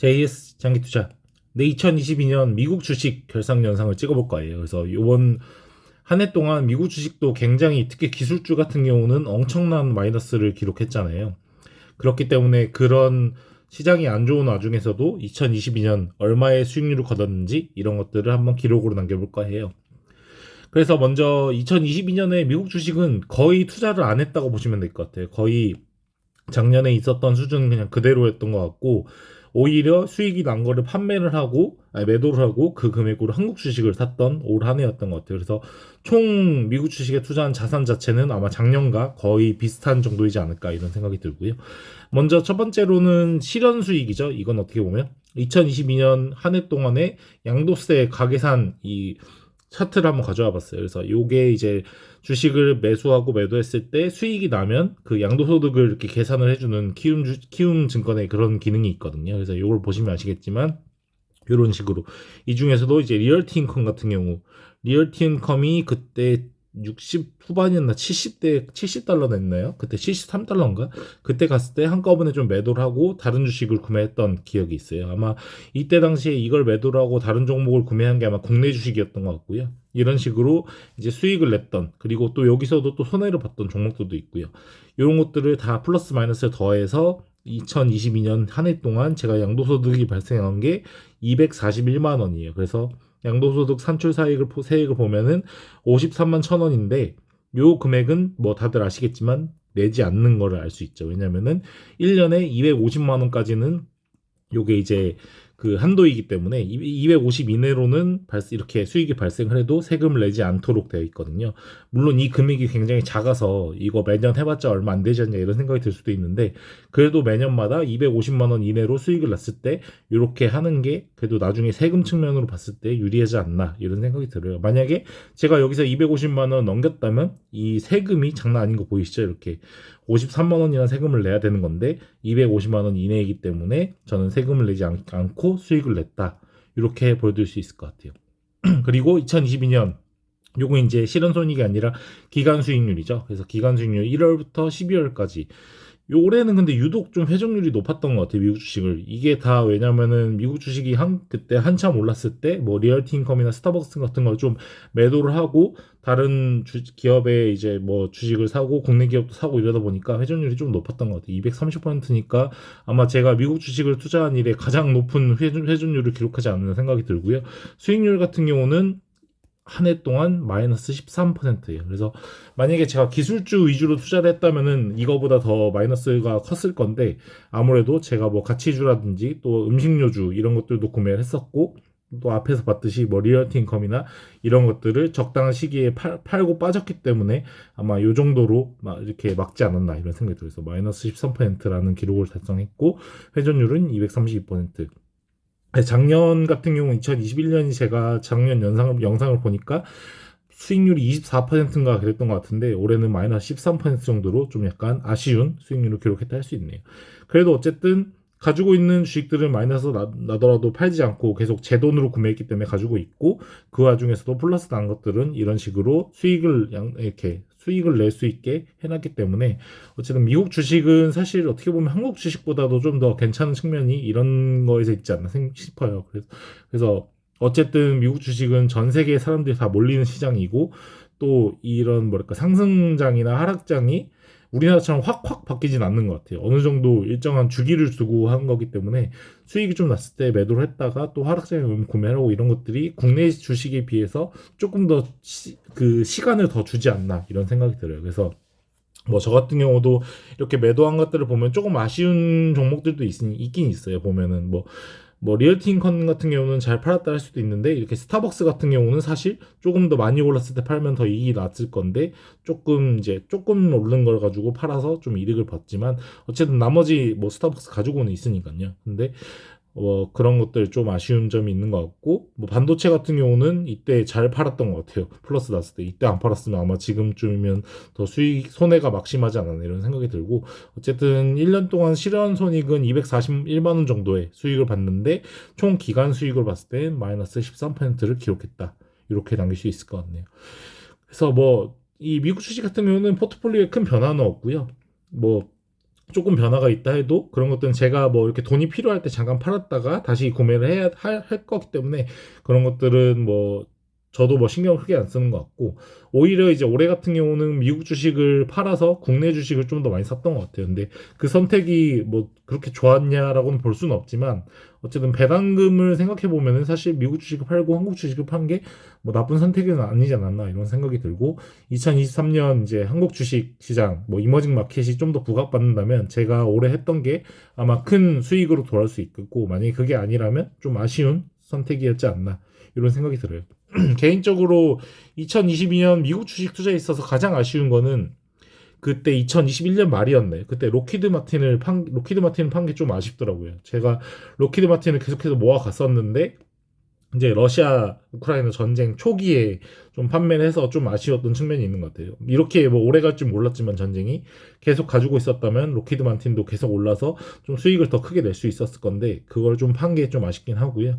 JS 장기투자. 네, 2022년 미국 주식 결산 영상을 찍어볼 거예요. 그래서 이번 한 해 동안 미국 주식도 굉장히 특히 기술주 같은 경우는 엄청난 마이너스를 기록했잖아요. 그렇기 때문에 그런 시장이 안 좋은 와중에서도 2022년 얼마의 수익률을 거뒀는지 이런 것들을 한번 기록으로 남겨볼까 해요. 그래서 먼저 2022년에 미국 주식은 거의 투자를 안 했다고 보시면 될 것 같아요. 거의 작년에 있었던 수준은 그냥 그대로였던 것 같고, 오히려 수익이 난 거를 판매를 하고 매도를 하고 그 금액으로 한국 주식을 샀던 올 한 해였던 것 같아요. 그래서 총 미국 주식에 투자한 자산 자체는 아마 작년과 거의 비슷한 정도이지 않을까 이런 생각이 들고요. 먼저 첫 번째로는 실현 수익이죠. 이건 어떻게 보면 2022년 한 해 동안에 양도세 가계산 이 차트를 한번 가져와 봤어요. 그래서 요게 이제 주식을 매수하고 매도했을 때 수익이 나면 그 양도소득을 이렇게 계산을 해주는 키움 증권의 그런 기능이 있거든요. 그래서 요걸 보시면 아시겠지만 이런 식으로 이 중에서도 이제 리얼티 인컴 같은 경우 리얼티 인컴이 그때 60 후반이었나 70달러 냈나요? 그때 73달러인가? 그때 갔을 때 한꺼번에 좀 매도를 하고 다른 주식을 구매했던 기억이 있어요. 아마 이때 당시에 이걸 매도를 하고 다른 종목을 구매한 게 아마 국내 주식이었던 것 같고요. 이런 식으로 이제 수익을 냈던, 그리고 또 여기서도 또 손해를 봤던 종목들도 있고요. 이런 것들을 다 플러스 마이너스를 더해서 2022년 한 해 동안 제가 양도소득이 발생한 게 241만 원이에요. 그래서 양도소득 산출 세액을 보면은 53만 천 원인데, 요 금액은 뭐 다들 아시겠지만 내지 않는 거를 알 수 있죠. 왜냐면은 1년에 250만 원까지는 요게 이제 그 한도이기 때문에 250 이내로는 이렇게 수익이 발생을 해도 세금을 내지 않도록 되어 있거든요. 물론 이 금액이 굉장히 작아서 이거 매년 해봤자 얼마 안 되지 않냐 이런 생각이 들 수도 있는데, 그래도 매년마다 250만 원 이내로 수익을 났을 때 이렇게 하는 게 그래도 나중에 세금 측면으로 봤을 때 유리하지 않나 이런 생각이 들어요. 만약에 제가 여기서 250만 원 넘겼다면 이 세금이 장난 아닌 거 보이시죠? 이렇게 53만 원이나 세금을 내야 되는 건데 250만 원 이내이기 때문에 저는 세금을 내지 않고 수익을 냈다. 이렇게 보여드릴 수 있을 것 같아요. 그리고 2022년 요거 이제 실현손익이 아니라 기간 수익률이죠. 그래서 기간 수익률 1월부터 12월까지. 올해는 근데 유독 좀 회전율이 높았던 것 같아요. 미국 주식을. 이게 다 왜냐면은 미국 주식이 그때 한참 올랐을 때 뭐 리얼티 인컴이나 스타벅스 같은 걸 좀 매도를 하고 다른 기업의 이제 뭐 주식을 사고 국내 기업도 사고 이러다 보니까 회전율이 좀 높았던 것 같아요. 230%니까 아마 제가 미국 주식을 투자한 일에 가장 높은 회전율을 기록하지 않는 생각이 들고요. 수익률 같은 경우는 한 해 동안 마이너스 13%예요. 그래서 만약에 제가 기술주 위주로 투자를 했다면은 이거보다 더 마이너스가 컸을 건데, 아무래도 제가 뭐 가치주라든지 또 음식료주 이런 것들도 구매를 했었고, 또 앞에서 봤듯이 뭐 리얼티 인컴이나 이런 것들을 적당한 시기에 팔고 빠졌기 때문에 아마 요 정도로 막 이렇게 막지 않았나 이런 생각이 들어서 마이너스 13%라는 기록을 달성했고, 회전율은 232%. 작년 같은 경우 2021년이 제가 작년 영상을 보니까 수익률이 24%인가 그랬던 것 같은데, 올해는 마이너스 13% 정도로 좀 약간 아쉬운 수익률을 기록했다 할 수 있네요. 그래도 어쨌든 가지고 있는 주식들은 마이너스 나더라도 팔지 않고 계속 제 돈으로 구매했기 때문에 가지고 있고, 그 와중에서도 플러스 난 것들은 이런 식으로 이렇게 수익을 낼 수 있게 해놨기 때문에, 어쨌든 미국 주식은 사실 어떻게 보면 한국 주식보다도 좀 더 괜찮은 측면이 이런 거에서 있지 않나 싶어요. 그래서 어쨌든 미국 주식은 전 세계 사람들이 다 몰리는 시장이고, 또 이런 뭐랄까 상승장이나 하락장이 우리나라처럼 확확 바뀌진 않는 것 같아요. 어느 정도 일정한 주기를 두고 한 거기 때문에 수익이 좀 났을 때 매도를 했다가 또 하락장에 오면 구매를 하고, 이런 것들이 국내 주식에 비해서 조금 더 그 시간을 더 주지 않나 이런 생각이 들어요. 그래서 뭐 저 같은 경우도 이렇게 매도한 것들을 보면 조금 아쉬운 종목들도 있긴 있어요. 보면은 뭐 리얼티 인컴 같은 경우는 잘 팔았다 할 수도 있는데, 이렇게 스타벅스 같은 경우는 사실 조금 더 많이 올랐을 때 팔면 더 이익이 났을 건데 조금 오른 걸 가지고 팔아서 좀 이득을 봤지만, 어쨌든 나머지 뭐 스타벅스 가지고는 있으니까요. 근데 그런 것들 좀 아쉬운 점이 있는 것 같고, 뭐 반도체 같은 경우는 이때 잘 팔았던 것 같아요. 플러스 났을 때 이때 안 팔았으면 아마 지금쯤이면 더 손해가 막심하지 않았나 이런 생각이 들고, 어쨌든 1년 동안 실현 손익은 241만 원 정도의 수익을 봤는데 총 기간 수익을 봤을 때 마이너스 13%를 기록했다. 이렇게 남길 수 있을 것 같네요. 그래서 뭐 이 미국 주식 같은 경우는 포트폴리오에 큰 변화는 없고요. 뭐 조금 변화가 있다 해도 그런 것들은 제가 뭐 이렇게 돈이 필요할 때 잠깐 팔았다가 다시 구매를 해야 할 거기 때문에 그런 것들은 뭐 저도 뭐 신경을 크게 안 쓰는 것 같고 오히려 이제 올해 같은 경우는 미국 주식을 팔아서 국내 주식을 좀 더 많이 샀던 것 같아요. 근데 그 선택이 뭐 그렇게 좋았냐라고는 볼 수는 없지만 어쨌든 배당금을 생각해 보면은 사실 미국 주식을 팔고 한국 주식을 판 게 뭐 나쁜 선택은 아니지 않았나 이런 생각이 들고 2023년 이제 한국 주식 시장 뭐 이머징 마켓이 좀 더 부각받는다면 제가 올해 했던 게 아마 큰 수익으로 돌아올 수 있겠고 만약에 그게 아니라면 좀 아쉬운 선택이었지 않나 이런 생각이 들어요. 개인적으로 2022년 미국 주식 투자에 있어서 가장 아쉬운 거는 그때 2021년 말이었네. 그때 로키드 마틴을 판 게 좀 아쉽더라고요. 제가 로키드 마틴을 계속해서 모아 갔었는데 이제 러시아 우크라이나 전쟁 초기에 좀 판매를 해서 좀 아쉬웠던 측면이 있는 것 같아요. 이렇게 뭐 오래 갈 줄 몰랐지만 전쟁이 계속 가지고 있었다면 로키드 마틴도 계속 올라서 좀 수익을 더 크게 낼 수 있었을 건데 그걸 좀 판 게 좀 아쉽긴 하고요.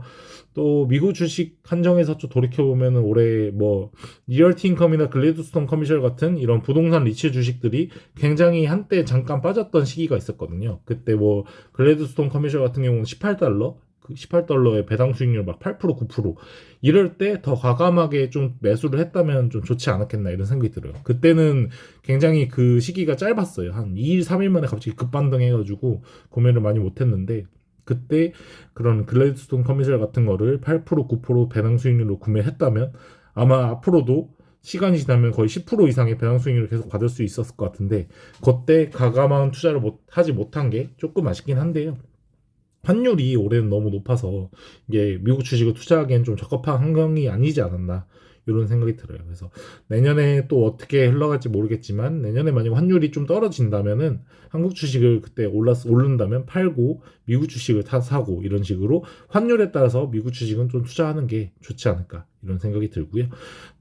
또 미국 주식 한정에서 좀 돌이켜 보면은 올해 뭐 리얼티 인컴이나 글래드스톤 커미셜 같은 이런 부동산 리츠 주식들이 굉장히 한때 잠깐 빠졌던 시기가 있었거든요. 그때 뭐 글래드스톤 커미셜 같은 경우는 18달러 그 18달러의 배당 수익률 막 8% 9% 이럴 때 더 과감하게 좀 매수를 했다면 좀 좋지 않았겠나 이런 생각이 들어요. 그때는 굉장히 그 시기가 짧았어요. 한 2일, 3일 만에 갑자기 급반등해가지고 구매를 많이 못했는데 그때 그런 글래드스톤 커미셜 같은 거를 8% 9% 배당 수익률로 구매했다면 아마 앞으로도 시간이 지나면 거의 10% 이상의 배당 수익률을 계속 받을 수 있었을 것 같은데 그때 과감한 투자를 하지 못한 게 조금 아쉽긴 한데요. 환율이 올해는 너무 높아서 이게 미국 주식을 투자하기엔 좀 적합한 환경이 아니지 않았나 이런 생각이 들어요. 그래서 내년에 또 어떻게 흘러갈지 모르겠지만 내년에 만약 환율이 좀 떨어진다면은 한국 주식을 그때 오른다면 팔고 미국 주식을 사고 이런 식으로 환율에 따라서 미국 주식은 좀 투자하는 게 좋지 않을까 이런 생각이 들고요.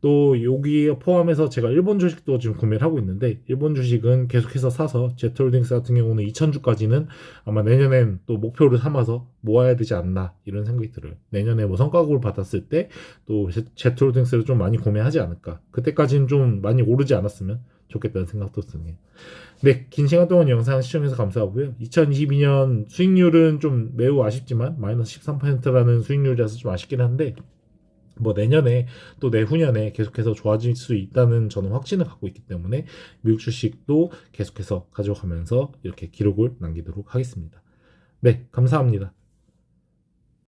또 여기 포함해서 제가 일본 주식도 지금 구매를 하고 있는데 일본 주식은 계속해서 사서 제트홀딩스 같은 경우는 2,000주까지는 아마 내년엔 또 목표를 삼아서 모아야 되지 않나 이런 생각이 들어요. 내년에 뭐 성과급을 받았을 때 또 제트홀딩스를 좀 많이 구매하지 않을까. 그때까지는 좀 많이 오르지 않았으면 좋겠다는 생각도 드네요. 네, 긴 시간 동안 영상 시청해서 감사하고요. 2022년 수익률은 좀 매우 아쉽지만 마이너스 13%라는 수익률이라서 좀 아쉽긴 한데 뭐 내년에 또 내후년에 계속해서 좋아질 수 있다는 저는 확신을 갖고 있기 때문에 미국 주식도 계속해서 가져가면서 이렇게 기록을 남기도록 하겠습니다. 네, 감사합니다.